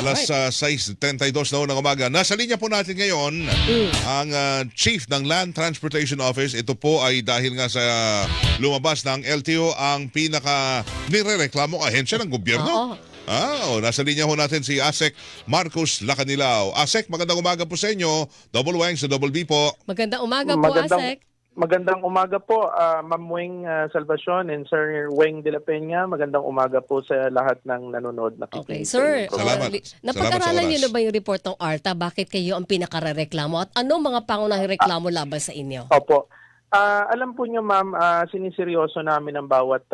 Alas 6:32 na ng umaga. Nasa linya po natin ngayon ang Chief ng Land Transportation Office. Ito po ay dahil nga sa lumabas ng LTO ang pinaka nirereklamo ahensya ng gobyerno. Nasa linya ho natin si ASEC Marcos Lacanilao. ASEC, magandang umaga po sa inyo. Double Wang sa Double B po. Magandang umaga po, ASEC. Magandang umaga po, Ma'am Weng Salvacion and Sir Weng de la Peña. Magandang umaga po sa lahat ng nanonood. Okay, sir. Salamat. Napag-aralan niyo na ba yung report ng ARTA? Bakit kayo ang pinakareklamo? At ano mga pangunahing reklamo laban sa inyo? Opo. Alam po niyo, ma'am, siniseryoso namin ang bawat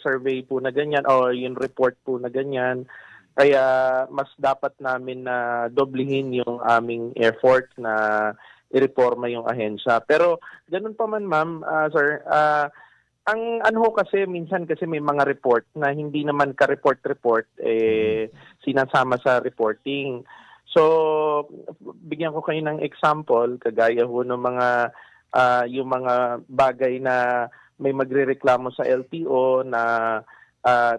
survey po na ganyan o yung report po na ganyan. Kaya mas dapat namin na doblihin yung aming effort na i-reforma yung ahensya. Pero ganun pa man, ma'am, sir, ang ano kasi minsan kasi may mga report na hindi naman ka-report sinasama sa reporting. So bigyan ko kayo ng example kagaya ho ng mga yung mga bagay na may magrereklamo sa LTO na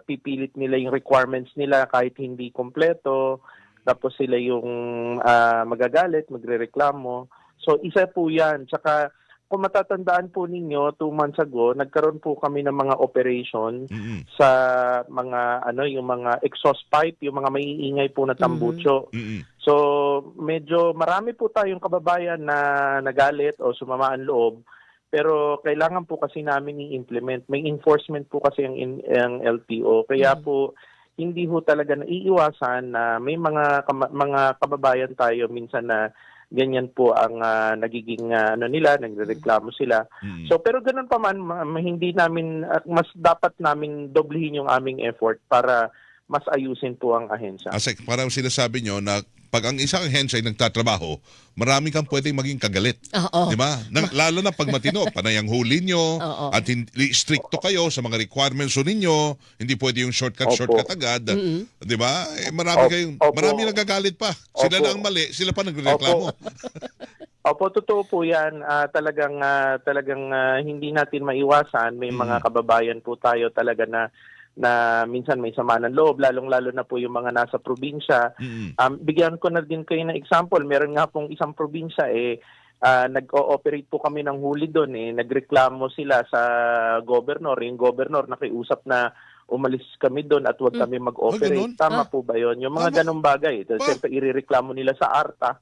pipilit nila yung requirements nila kahit hindi kompleto, tapos sila yung magagalit, magrereklamo. So isa po yan. Tsaka kung matatandaan po ninyo, 2 months ago, nagkaroon po kami ng mga operation sa mga yung mga exhaust pipe, yung mga maiingay po na tambucho. So medyo marami po tayong kababayan na nagalit o sumama ang loob. Pero kailangan po kasi namin i-implement. May enforcement po kasi ang LTO. Kaya po hindi ho talaga naiiwasan na may mga kababayan tayo minsan na ganyan po ang nagiging nila, nagrereklamo sila. So pero ganoon pa man, hindi namin mas dapat namin doblihin yung aming effort para mas ayusin po ang ahensya. ASEC, parang sinasabi nyo na pag ang isang ahensya ay nagtatrabaho, marami kang pwedeng maging kagalit. Di ba? Lalo na pag matino, panay ang huli nyo, at stricto kayo sa mga requirements ninyo, hindi pwede yung shortcut agad. Di ba? Marami nagagalit pa. Sila na ang mali, sila pa nagreklamo. Opo, totoo po yan. Talagang hindi natin maiwasan. May mga kababayan po tayo talaga na minsan may sama ng loob, lalong-lalo na po yung mga nasa probinsya. Bigyan ko na din kayo ng example. Meron nga pong isang probinsya, nag-ooperate po kami ng huli doon. Nagreklamo sila sa governor. Yung governor nakiusap na umalis kami doon at huwag kami mag-operate. Tama po ba yun? Yung mga ganong bagay. Siyempre, irereklamo nila sa ARTA.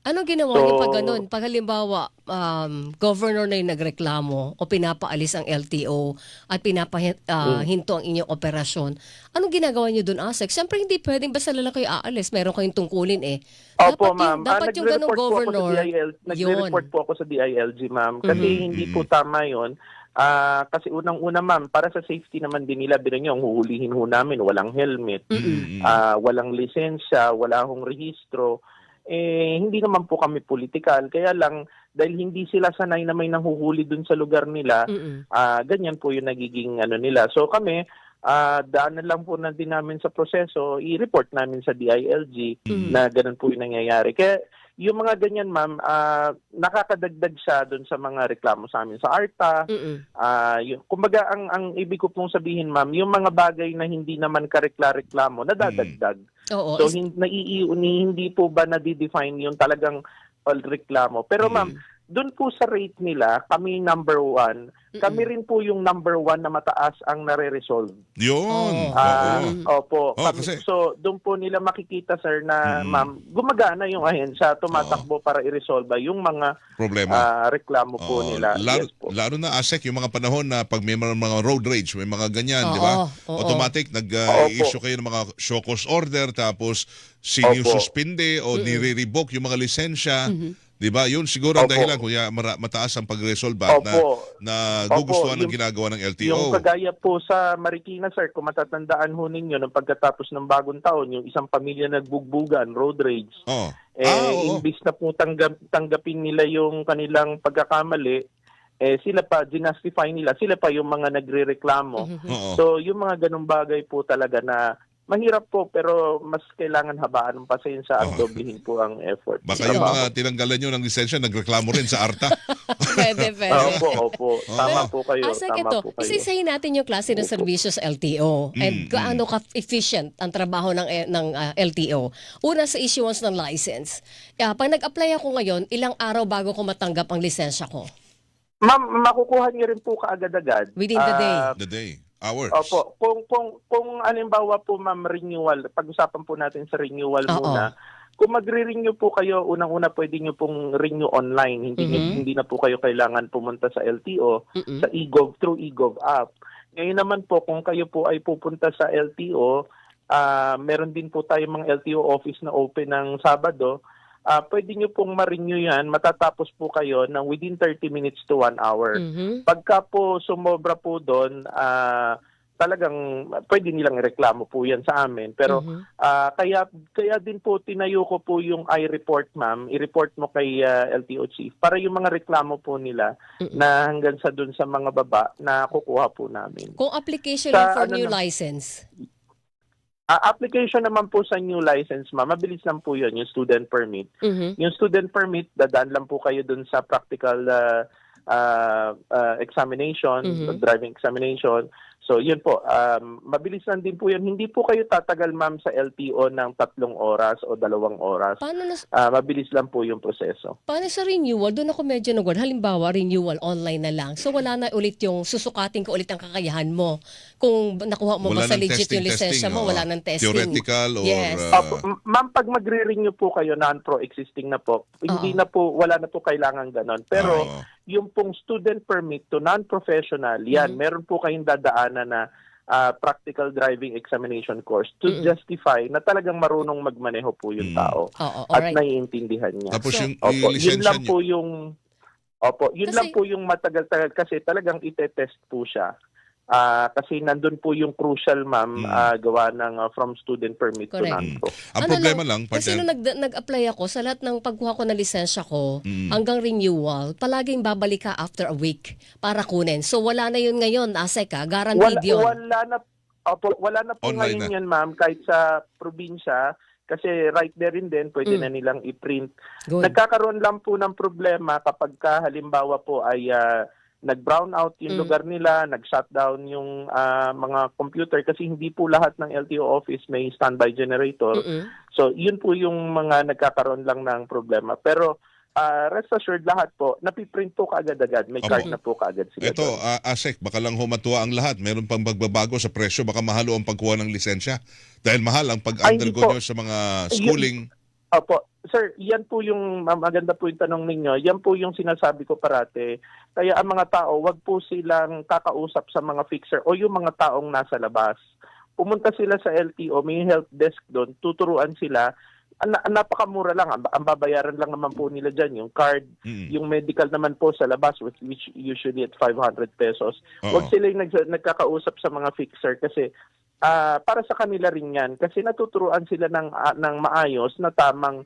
Anong ginawa niyo pag ganun? Pag halimbawa, governor na yung nagreklamo o pinapaalis ang LTO at pinapahinto ang inyong operasyon, anong ginagawa niyo doon, ASEC? Siyempre, hindi pwedeng basta lang kayo aalis. Meron kayong tungkulin Opo, ma'am. Dapat yung ganung governor. Nagre-report po ako sa DILG, ma'am. Kasi hindi po tama yun. Kasi unang-una, ma'am, para sa safety naman din nila, biro nyo, ang huhulihin ho namin, walang helmet, walang lisensya, wala hong rehistro. Hindi naman po kami political. Kaya lang, dahil hindi sila sanay na may nanghuhuli dun sa lugar nila, ganyan po yung nagiging nila. So kami, daanan lang po na din namin sa proseso, i-report namin sa DILG na ganun po yung nangyayari. Kaya yung mga ganyan, ma'am, nakakadagdag siya doon sa mga reklamo sa amin sa ARTA. Kumbaga, ang ibig ko pong sabihin, ma'am, yung mga bagay na hindi naman karekla-reklamo, nadadagdag. So, hindi po ba nadidefine yung talagang reklamo? Pero, ma'am, doon po sa rate nila, kami number 1. Kami rin po yung number 1 na mataas ang nare-resolve. Yun. Opo. So, doon po nila makikita, sir, na ma'am, gumagana yung ahensya, tumatakbo para i-resolve yung mga problema, reklamo po nila. Lalo na, ASEC, yung mga panahon na pag may mga road rage, may mga ganyan, di ba? Automatic, nag-issue kayo ng mga show cause order, tapos suspinde o nire-revoke yung mga lisensya. Diba? Yun siguro ang dahilan kuya mataas ang pag-resolve na gugustuhan ng ginagawa ng LTO. Yung kagaya po sa Marikina, sir, kung matatandaan ho ninyo, nung pagkatapos ng bagong taon, yung isang pamilya nagbugbugan, road rage. Imbis na po tanggapin nila yung kanilang pagkakamali, sila pa, ginastify nila, sila pa yung mga nagre-reklamo. So yung mga ganung bagay po talaga na mahirap po pero mas kailangan habaan ng pasensya at Oo. doblihin po ang effort. Baka yung mga tinanggalan nyo ng lisensya, nagreklamo rin sa ARTA. Pwede. Opo. Tama po kayo. Asa Tama ito, po kayo. isa-isahin natin yung klase ng serbisyo sa LTO and gaano ka-efficient ang trabaho ng LTO. Una sa issuance ng license. Pag nag-apply ako ngayon, ilang araw bago ko matanggap ang lisensya ko? Ma'am, makukuha niyo rin po kaagad-agad. Within the day? The day. Hours. Opo. Kung alimbawa po ma'am renewal, pag-usapan po natin sa renewal Oo. muna. Kung magre-renew po kayo, unang-una pwede niyo pong renew online. Hindi na po kayo kailangan pumunta sa LTO, sa eGov, through eGov app. Ngayon naman po, kung kayo po ay pupunta sa LTO, meron din po tayo mga LTO office na open ng Sabado. Pwede nyo pong ma-renew yan, matatapos po kayo ng within 30 minutes to 1 hour. Pagka po sumobra po doon, talagang pwede nilang ireklamo po yan sa amin. Pero kaya din po tinayo ko po yung iReport, ma'am. I-report mo kay LTO chief para yung mga reklamo po nila na hanggang sa doon sa mga baba na kukuha po namin. Kung application Sa for ano new na- license? Application naman po sa new license, ma'am, mabilis lang po yun, yung student permit. Yung student permit, dadaan lang po kayo dun sa practical examination, driving examination. So, yun po. Mabilis lang din po yun. Hindi po kayo tatagal, ma'am, sa LTO ng 3 oras o 2 oras. Paano Mabilis lang po yung proseso. Paano sa renewal? Doon ako medyo nagward. Halimbawa, renewal online na lang. So wala na ulit yung susukatin ko ulit ang kakayahan mo. Kung nakuha mo ba Wala sa ng legit yung lisensya mo, oo. wala ng testing. Theoretical or... Yes. Ma'am, pag magre-renew po kayo, non-pro existing na po, hindi na po, wala na po kailangan ganon. Pero yung pong student permit to non-professional, yan, meron po kayong dadaanan na practical driving examination course to justify na talagang marunong magmaneho po yung tao Oo, at alright. naiintindihan niya. Tapos yung Yun lisensya lang nyo. po yung yun Kasi- lang po yung matagal-tagal kasi talagang itetest po siya. Kasi nandun po yung crucial, ma'am, gawa ng from student permit to Correct. non-pro. Ang problema lang, kasi partner, nung nag-apply ako, sa lahat ng pagkuha ko ng lisensya ko, hanggang renewal, palaging babalik ka after a week para kunin. So wala na yun ngayon, ASEC guaranteed yun. Wala na po Online ngayon yan, ma'am, kahit sa probinsya, kasi right there and then, pwede na nilang i-print. Good. Nagkakaroon lang po ng problema kapag halimbawa po ay nag-brown out yung lugar nila, nag-shutdown yung mga computer kasi hindi po lahat ng LTO office may standby generator. So, yun po yung mga nagkakaroon lang ng problema. Pero rest assured lahat po, napiprint po kaagad-agad. May card na po kaagad sila. ito, ASEC, baka lang humatuwa ang lahat. Meron pang pagbabago sa presyo, baka mahalo ang pagkuha ng lisensya. Dahil mahal ang pag-undergo nyo sa mga schooling. Opo. Sir, yan po yung, maganda po yung tanong ninyo, yan po yung sinasabi ko parate. Kaya ang mga tao, wag po silang kakausap sa mga fixer o yung mga taong nasa labas. Pumunta sila sa LTO, may help desk doon, tuturuan sila. Napakamura lang, ang babayaran lang naman po nila dyan, yung card, yung medical naman po sa labas, which usually at 500 pesos. Wag sila yung nagkakausap sa mga fixer kasi para sa kanila rin yan kasi natuturuan sila ng maayos na tamang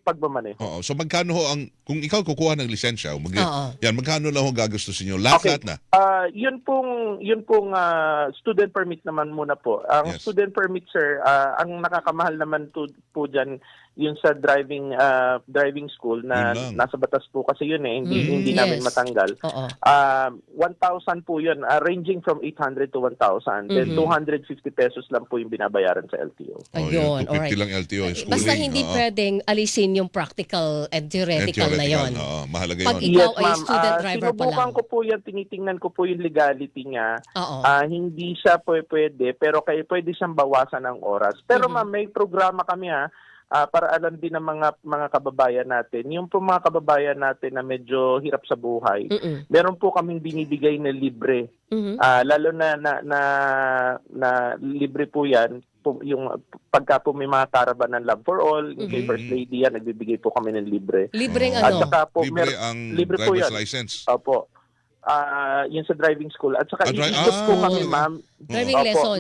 pagmamaneho. Oo. So magkano ho kung ikaw kukuha ng lisensya, yan, magkano lang ho gagastusin nyo? Lahat na. Yun pong student permit naman muna po. Ang Yes. student permit, sir, ang nakakamahal naman po dyan yun sa driving school na Yun lang. nasa batas po kasi yun hindi namin Yes. matanggal. Oo. 1,000 po yun, ranging from 800 to 1,000. Then 250 pesos lang po yung binabayaran sa LTO. Ayun, 250 alright. lang LTO. Schooling. Basta hindi Oo. pwedeng alisin yung practical and theoretical na yon. Oo, mahalaga Pag yun. ikaw ay student driver pa sinubukan lang. ko po yan, tinitingnan ko po yung legality niya. Oo. Hindi siya pwede, pero pwede siyang bawasan ng oras. Pero ma'am, may programa kami para alam din ng mga kababayan natin. Yung po mga kababayan natin na medyo hirap sa buhay, meron po kaming binibigay na libre. Lalo na libre po yan. Yung pagka po may mga caravan ng Love for All, yung kay First Lady yan, nagbibigay po kami ng libre. Libreng At ano? saka po, Libre ang libre po driver's yan. license. Opo. Yun sa driving school. At saka Drive- iikot po kami, talaga? ma'am. Driving Opo, lessons.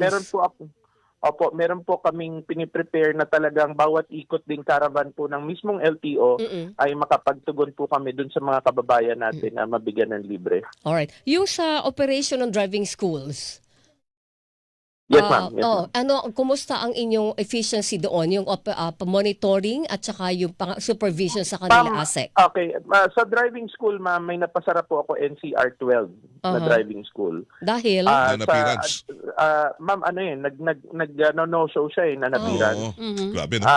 meron po kaming piniprepare na talagang bawat ikot ding caravan po ng mismong LTO ay makapagtugon po kami dun sa mga kababayan natin na mabigyan ng libre. Alright. Yung sa operation ng driving schools, Yes, ma'am. Yes, ma'am. Kumusta ang inyong efficiency doon, yung monitoring at saka yung supervision sa kanila, ASEC? Okay. Sa driving school, ma'am, may napasara po ako NCR 12 na driving school. Dahil? Non-appearance. Ma'am, no-show siya non-appearance. Grabe, no?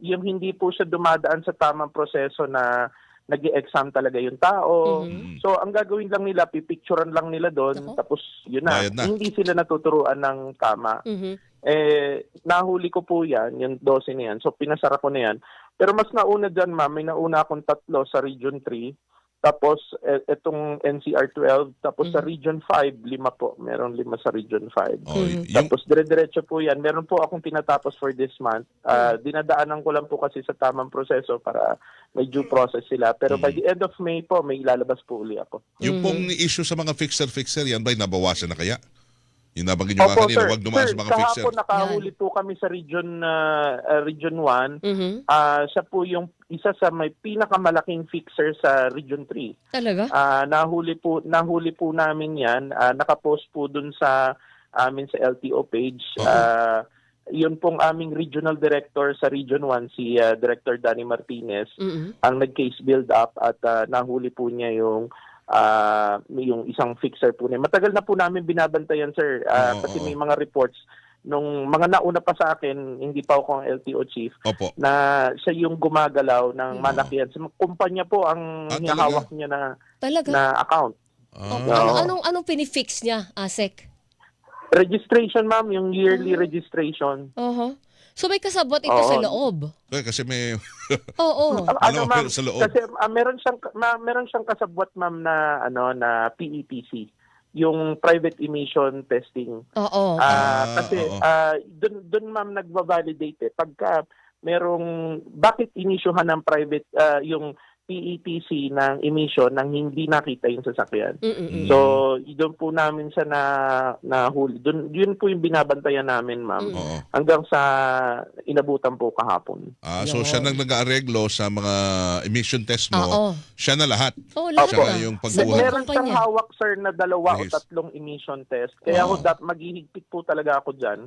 Yung hindi po siya dumadaan sa tamang proseso na nag-i-exam talaga yung tao. So, ang gagawin lang nila, pipicturean lang nila doon, tapos yun na. Bayad na. Hindi sila natuturuan ng tama. Nahuli ko po yan, yung 12 na yan. So, pinasara ko na yan. Pero mas nauna dyan, ma'am, may nauna akong 3 sa Region 3. Tapos, itong NCR 12. Tapos sa Region 5, 5 po. Meron 5 sa Region 5. Tapos, dire-diretso po yan. Meron po akong tinatapos for this month. Dinadaanan ko lang po kasi sa tamang proseso para may due process sila. Pero by the end of May po, may ilalabas po uli ako. Yung pong issue sa mga fixer-fixer, yan ba'y nabawasan na kaya? Yung nabanggit nyo nga kanina, huwag dumaan sa mga fixer. Kahapon nakahuli po kami sa Region 1. Siya po yung isa sa may pinakamalaking fixer sa Region 3. Talaga? Nahuli po namin yan. Nakapost po dun sa amin sa LTO page. Yun pong aming regional director sa Region 1, si Director Danny Martinez, ang nag-case build up at nahuli po niya yung isang fixer po niya. Matagal na po namin binabantayan, sir, kasi may mga reports nung mga nauna pa sa akin, hindi pa ako ang LTO chief, na siya yung gumagalaw ng malakihan. Sa kumpanya po ang hawak niya na account. Anong pinifix niya, ASEC? Registration, ma'am, yung yearly registration. So may kasabot ito sa loob. Kasi may ma'am, sa loob. Kasi meron siyang kasabwat, ma'am, na PETC, yung private emission testing. Kasi doon, ma'am, nagva-validate pagka merong bakit inisyuhan ng private yung PETC ng emission nang hindi nakita yung sasakyan. So, doon po namin siya nahuli. Yun po yung binabantayan namin, ma'am. Hanggang sa inabutan po kahapon. So, siya nang nag-aareglo sa mga emission test mo. Siya na lahat. Lahat siya na. yung pagbuhat. Meron siyang hawak, sir, na 2 o 3 emission test. Kaya maghihigpit po talaga ako dyan.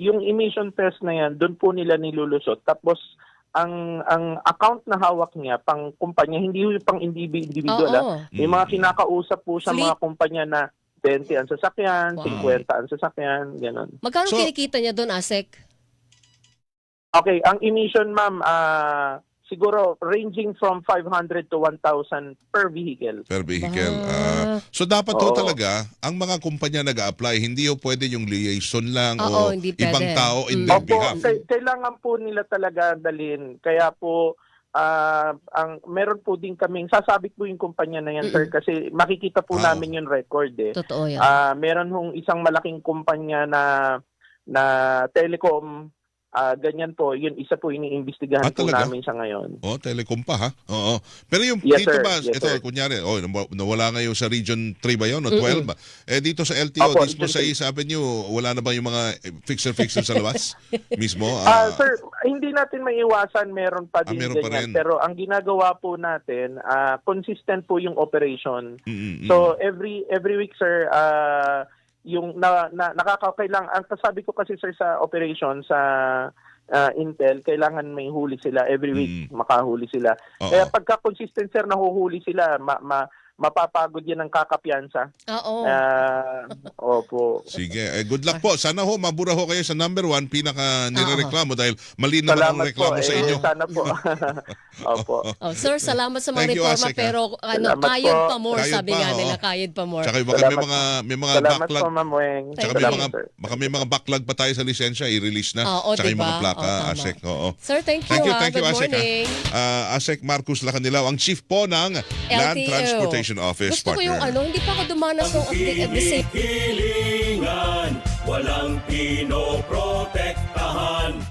Yung emission test na yan, doon po nila nilulusot. Tapos, ang account na hawak niya pang kumpanya, hindi yung pang individual. May mga kinakausap po sa mga kumpanya na 20 ang sasakyan, 50 ang sasakyan, gano'n. Magkano kinikita niya doon, ASEC? Okay, ang emission, ma'am, siguro ranging from 500 to 1,000 per vehicle. Per vehicle. So dapat talaga, ang mga kumpanya nag-a-apply, hindi pwede yung liaison lang o ibang tao in their behalf. Kailangan po nila talaga dalhin. Kaya po, meron po din kaming, sasabit po yung kumpanya na yan, sir, kasi makikita po namin yung record. Totoo yan. Meron hong isang malaking kumpanya na telecom. Ganyan po, yun isa po iniimbestigahan po namin sa ngayon. Telecom pa, ha? Oo. Pero yung Yes, dito sir. ba, Yes, ito sir. kunyari, nawala ngayon sa Region 3 ba yun o 12 ba? Dito sa LTO, mismo sa East Avenue, wala na ba yung mga fixer-fixer sa labas? Mismo? Sir, hindi natin maiiwasan, meron pa din meron pa ganyan. rin. Pero ang ginagawa po natin, consistent po yung operation. So every week, sir, yung nakakakailangan, ang sabi ko kasi, sir, sa operation sa Intel, kailangan may huli sila every week, makahuli sila. Kaya pagka consistent, sir, nahuhuli sila, mapapagod yan ng kakapiyansa. Opo. Sige, good luck po. Sana mabura kayo sa number 1, pinaka nirereklamo dahil mali naman ang Salamat reklamo po, sa inyo. Sana po. Opo. Sir, salamat sa mga Thank you, reforma, ASEC, pero Salamat kayod po. pa more, Kayod sabi pa, nga nila, kayod pa more. Tsaka baka may mga Salamat backlog. po, Ma'am Weng. Tsaka Salamat, sir. baka may mga backlog pa tayo sa lisensya, i-release na. Tsaka yung mga plaka, ASEC. Sir, thank you. Thank you, Good ASEC. morning. ASEC Marcos Lacanilaw, ang chief po ng Land LTO. Transportation Office. Gusto ko yung hindi pa ako dumanas ng update at the same. Hilingan, walang pinoprotektahan.